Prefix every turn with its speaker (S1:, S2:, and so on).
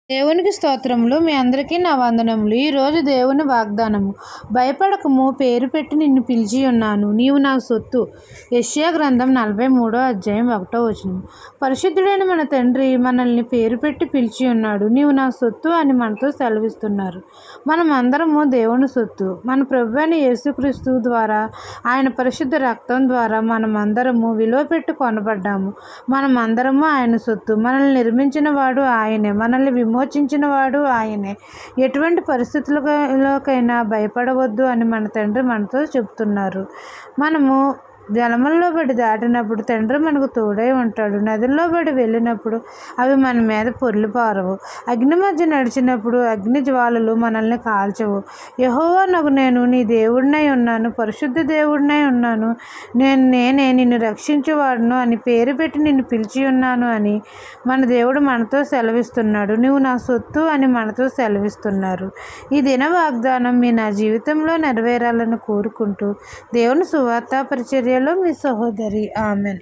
S1: దేవునికి స్తోత్రములు. మీ అందరికీ నా వందనములు. ఈరోజు దేవుని వాగ్దానము. భయపడకము, పేరు పెట్టి నిన్ను పిలిచి ఉన్నాను, నీవు నా సొత్తు. యెషయా గ్రంథం 43:1. పరిశుద్ధుడైన మన తండ్రి మనల్ని పేరు పెట్టి పిలిచి ఉన్నాడు. నీవు నా సొత్తు అని మనతో సెలవిస్తున్నారు. మనం అందరము దేవుని సొత్తు. మన ప్రభువైన యేసుక్రీస్తు ద్వారా, ఆయన పరిశుద్ధ రక్తం ద్వారా మనమందరము విలువ పెట్టి కొనబడ్డాము. మనమందరము ఆయన సొత్తు. మనల్ని నిర్మించిన వాడు ఆయనే, మనల్ని విమోచించిన వాడు ఆయనే. ఎటువంటి పరిస్థితులకైనా భయపడవద్దు అని మన తండ్రి మనతో చెబుతున్నారు. మనము జలముల్లో పడి దాటినప్పుడు తండ్రి మనకు తోడై ఉంటాడు. నదుల్లో పడి వెళ్ళినప్పుడు అవి మన మీద పొర్లిపారవు. అగ్ని మధ్య నడిచినప్పుడు అగ్ని జ్వాలలు మనల్ని కాల్చవు. యెహోవానగు నేను నీ దేవుడినై ఉన్నాను, పరిశుద్ధ దేవుడినై ఉన్నాను. నేనే నిన్ను రక్షించువాడును అని పేరు పెట్టి నిన్ను పిలిచి ఉన్నాను అని మన దేవుడు మనతో సెలవిస్తున్నాడు. నువ్వు నా సొత్తు అని మనతో సెలవిస్తున్నారు. ఈ దిన వాగ్దానం నా జీవితంలో నెరవేరాలని కోరుకుంటూ దేవుని సువార్త పరిచర్యలో మీ సహోదరి. ఆమెన్.